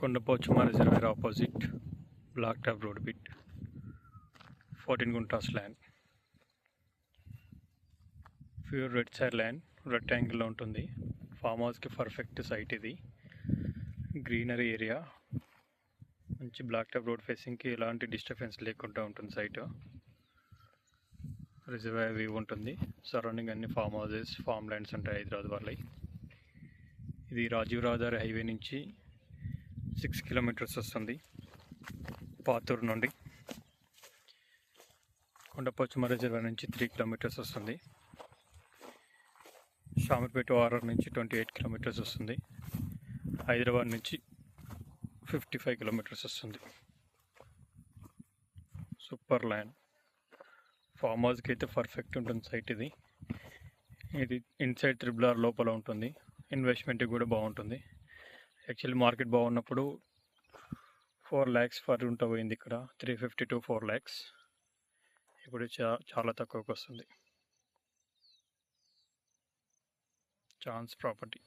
Kondapochamma reservoir opposite black top road bit 14 guntas land. Pure red side land, రెక్టాంగిల్లో ఉంటుంది. Farm హౌస్కి perfect site ఇది. Greenery area, మంచి black top road ఫేసింగ్కి ఎలాంటి డిస్టర్బెన్స్ లేకుండా ఉంటుంది సైట్. రిజర్వాయర్ వ్యూ ఉంటుంది. సరౌండింగ్ అన్ని ఫామ్ హౌసెస్, ఫామ్ ల్యాండ్స్ ఉంటాయి హైదరాబాద్ వాళ్ళవి. ఇది రాజీవ్ రహదారి హైవే నుంచి 6 కిలోమీటర్స్ వస్తుంది పాతూరు నుండి. కొండపోచమ్మ రిజర్వాయర్ నుంచి 3 కిలోమీటర్స్ వస్తుంది. షామర్పేట ఓఆర్ఆర్ నుంచి 28 కిలోమీటర్స్ వస్తుంది. హైదరాబాద్ నుంచి 55 కిలోమీటర్స్ వస్తుంది. Super land. ఫామ్ హౌస్కి అయితే పర్ఫెక్ట్ ఉంటుంది సైట్ ఇది. ఇది ఇన్సైడ్ RRR లోపల ఉంటుంది. ఇన్వెస్ట్మెంట్కి కూడా బాగుంటుంది. యాక్చువల్లీ మార్కెట్ బాగున్నప్పుడు 4 lakhs ఫర్ ఉంటా పోయింది, ఇక్కడ 350 to 4 lakhs. ఇప్పుడు చాలా తక్కువకి వస్తుంది. Chance property.